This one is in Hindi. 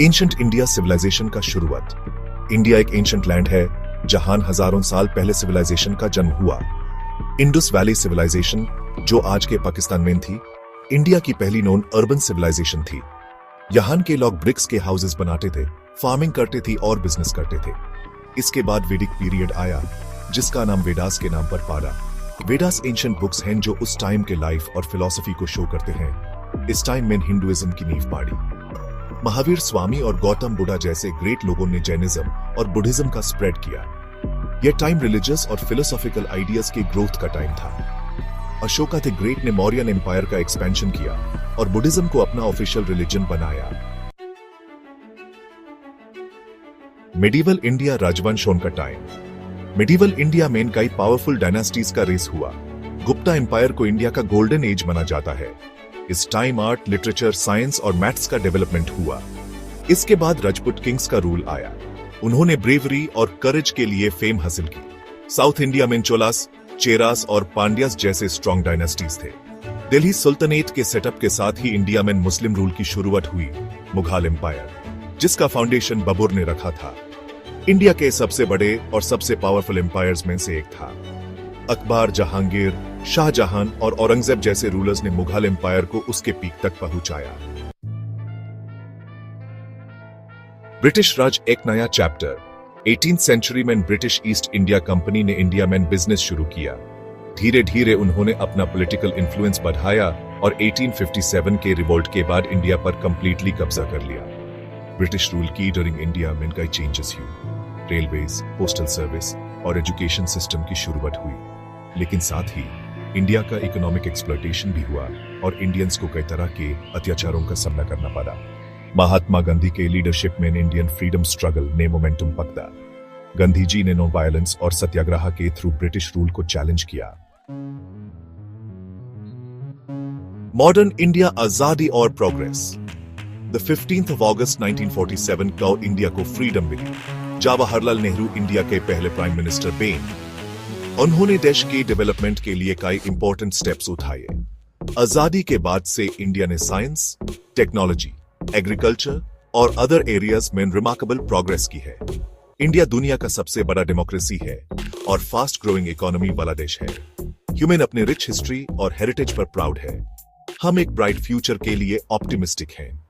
एंशंट इंडिया सिविलाइजेशन का शुरुआत। इंडिया एक एंशंट लैंड है जहां हजारों साल पहले सिविलाइजेशन का जन्म हुआ। इंडस वैली सिविलाइजेशन जो आज के पाकिस्तान में थी, इंडिया की पहली नॉन अर्बन सिविलाइजेशन थी। यहाँ के लोग ब्रिक्स के हाउसेस बनाते थे, फार्मिंग करते थे और बिजनेस करते थे। इसके बाद वैदिक पीरियड आया जिसका नाम वेदास के नाम पर पड़ा। वेदास एंशंट बुक्स हैं जो उस टाइम के लाइफ और फिलॉसफी को शो करते हैं। इस टाइम में हिंदुइज्म की नींव पाड़ी। महावीर स्वामी और गौतम बुद्ध जैसे ग्रेट लोगों ने जैनिज्म और बुद्धिज्म का स्प्रेड किया। यह टाइम रिलीजियस और फिलोसॉफिकल आइडियाज के ग्रोथ का टाइम था। अशोका द ग्रेट ने मौर्यन एम्पायर का एक्सपेंशन किया और बुद्धिज्म को अपना ऑफिशियल रिलीजन बनाया। मिडिवल इंडिया राजवंशों का टाइम। मिडिवल इंडिया में कई पावरफुल डायनास्टीज का रेस हुआ। गुप्ता एम्पायर को इंडिया का गोल्डन एज माना जाता है। इस टाइम आर्ट, लिटरेचर, साइंस और मैथ्स का डेवलपमेंट हुआ। इसके बाद राजपूत किंग्स का रूल आया। उन्होंने ब्रेवरी और करेज के लिए फेम हासिल की। साउथ इंडिया में चोलास, चेरास और पांड्यास जैसे स्ट्रॉन्ग डायनास्टीज थे। दिल्ली सुल्तानेट के सेटअप के साथ ही इंडिया में मुस्लिम रूल की शुरुआत हुई। मुघल एम्पायर, जिसका फाउंडेशन बाबर ने रखा था, इंडिया के सबसे बड़े और सबसे पावरफुल एम्पायर्स में से एक था। अकबर, जहांगीर, शाहजहां और औरंगजेब जैसे रूलर्स ने मुगल एम्पायर को उसके पीक तक पहुंचाया। ब्रिटिश राज एक नया चैप्टर। 18th सेंचुरी में ब्रिटिश ईस्ट इंडिया कंपनी ने इंडिया में बिजनेस शुरू किया। धीरे धीरे उन्होंने अपना पॉलिटिकल इन्फ्लुएंस बढ़ाया और 1857 के रिवोल्ट के बाद इंडिया पर कंप्लीटली कब्जा कर लिया। ब्रिटिश रूल की ड्यूरिंग इंडिया में कई चेंजेस हुए। रेलवेज, पोस्टल सर्विस और एजुकेशन सिस्टम की शुरुआत हुई। लेकिन साथ ही इंडिया का इकोनॉमिक एक्सप्लॉयटेशन भी हुआ और इंडियंस को कई तरह के अत्याचारों का सामना करना पड़ा। महात्मा गांधी के लीडरशिप में इंडियन फ्रीडम स्ट्रगल ने मोमेंटम पकड़ा। गांधी जी ने नॉन वायलेंस और सत्याग्रह के थ्रू ब्रिटिश रूल को चैलेंज किया। मॉडर्न इंडिया, आजादी और progress. The 15th of August 1947 को इंडिया को फ्रीडम मिली। जवाहरलाल नेहरू इंडिया के पहले प्राइम मिनिस्टर बने। उन्होंने देश के डेवलपमेंट के लिए कई इंपॉर्टेंट स्टेप्स उठाए। आजादी के बाद से इंडिया ने साइंस, टेक्नोलॉजी, एग्रीकल्चर और अदर एरियाज में रिमार्केबल प्रोग्रेस की है। इंडिया दुनिया का सबसे बड़ा डेमोक्रेसी है और फास्ट ग्रोइंग इकोनॉमी वाला देश है। ह्यूमन अपने रिच हिस्ट्री और हेरिटेज पर प्राउड है। हम एक ब्राइट फ्यूचर के लिए ऑप्टिमिस्टिक हैं।